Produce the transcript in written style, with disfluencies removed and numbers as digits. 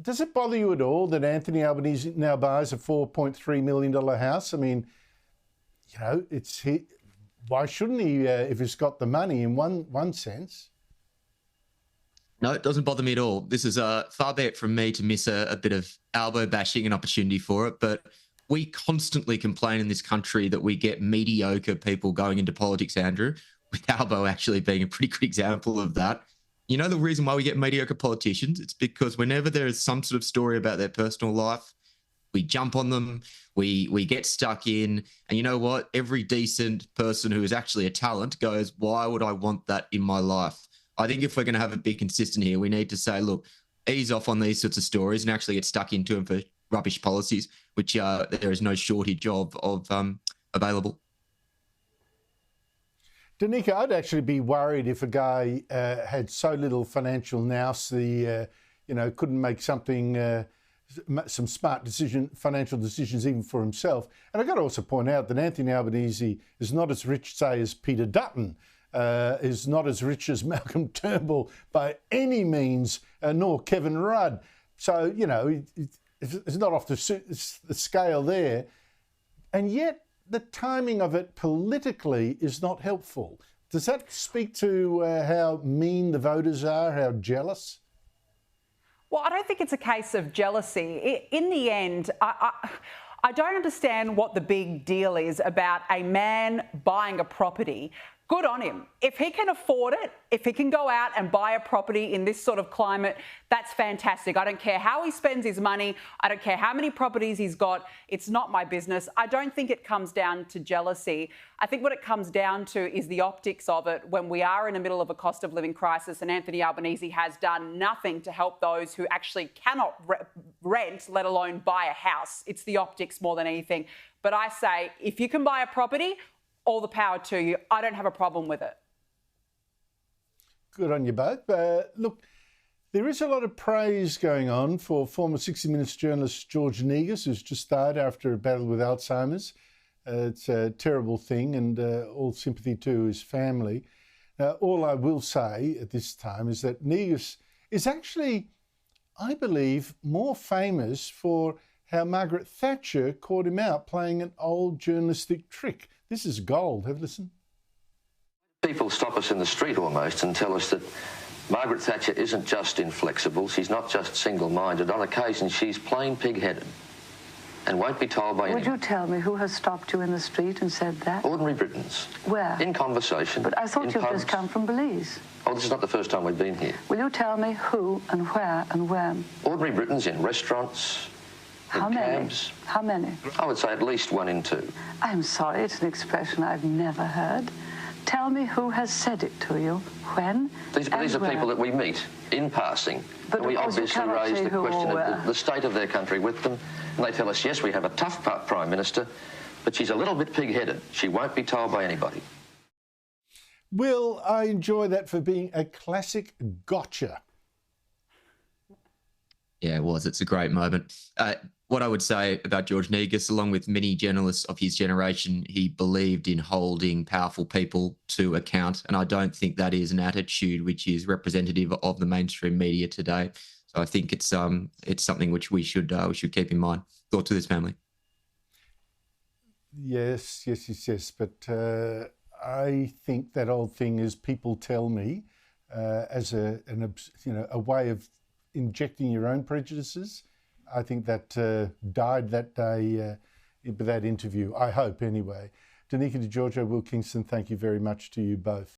does it bother you at all that Anthony Albanese now buys a $4.3 million house? I mean, you know, why shouldn't he if he's got the money in one sense? No, it doesn't bother me at all. This is far be it from me to miss a bit of elbow bashing an opportunity for it, but we constantly complain in this country that we get mediocre people going into politics, Andrew, with Albo actually being a pretty good example of that. You know the reason why we get mediocre politicians? It's because whenever there is some sort of story about their personal life, we jump on them, we get stuck in, and you know what? Every decent person who is actually a talent goes, why would I want that in my life? I think if we're going to have a bit consistent here, we need to say, look, ease off on these sorts of stories and actually get stuck into them for rubbish policies, which there is no shortage of available. Danica, I'd actually be worried if a guy had so little financial nous, couldn't make some smart financial decisions even for himself. And I've got to also point out that Anthony Albanese is not as rich, say, as Peter Dutton, is not as rich as Malcolm Turnbull by any means, nor Kevin Rudd. So, you know, it's not off the scale there. And yet the timing of it politically is not helpful. Does that speak to how mean the voters are, how jealous? Well, I don't think it's a case of jealousy. In the end, I don't understand what the big deal is about a man buying a property. Good on him. If he can afford it, if he can go out and buy a property in this sort of climate, that's fantastic. I don't care how he spends his money. I don't care how many properties he's got. It's not my business. I don't think it comes down to jealousy. I think what it comes down to is the optics of it when we are in the middle of a cost of living crisis, and Anthony Albanese has done nothing to help those who actually cannot rent, let alone buy a house. It's the optics more than anything. But I say, if you can buy a property, all the power to you. I don't have a problem with it. Good on you both. Look, there is a lot of praise going on for former 60 Minutes journalist George Negus, who's just died after a battle with Alzheimer's. It's a terrible thing, and all sympathy to his family. All I will say at this time is that Negus is actually, I believe, more famous for how Margaret Thatcher caught him out playing an old journalistic trick. This is gold. Have a listen. People stop us in the street almost and tell us that Margaret Thatcher isn't just inflexible, she's not just single-minded. On occasion, she's plain pig-headed and won't be told by anyone. Would you tell me who has stopped you in the street and said that? Ordinary Britons. Where? In conversation. But I thought you'd pubs. just come from Belize. Oh, this is not the first time we've been here. Will you tell me who and where and when? Ordinary Britons in restaurants, How in many? cabs. How many? I would say at least 1 in 2. I'm sorry, it's an expression I've never heard. Tell me who has said it to you, when, These are where. people that we meet in passing. But and we of course you obviously cannot raise say the who or question where. of the state of their country with them. And they tell us, yes, we have a tough Prime Minister, but she's a little bit pig-headed. She won't be told by anybody. Will, I enjoy that for being a classic gotcha. Yeah, it was. It's a great moment. What I would say about George Negus, along with many journalists of his generation, he believed in holding powerful people to account. And I don't think that is an attitude which is representative of the mainstream media today. So I think it's something which we should keep in mind. Thoughts to this family. Yes. But I think that old thing is people tell me as a way of injecting your own prejudices. I think that died that day with that interview. I hope, anyway. Danica DiGiorgio, Will Kingston, thank you very much to you both.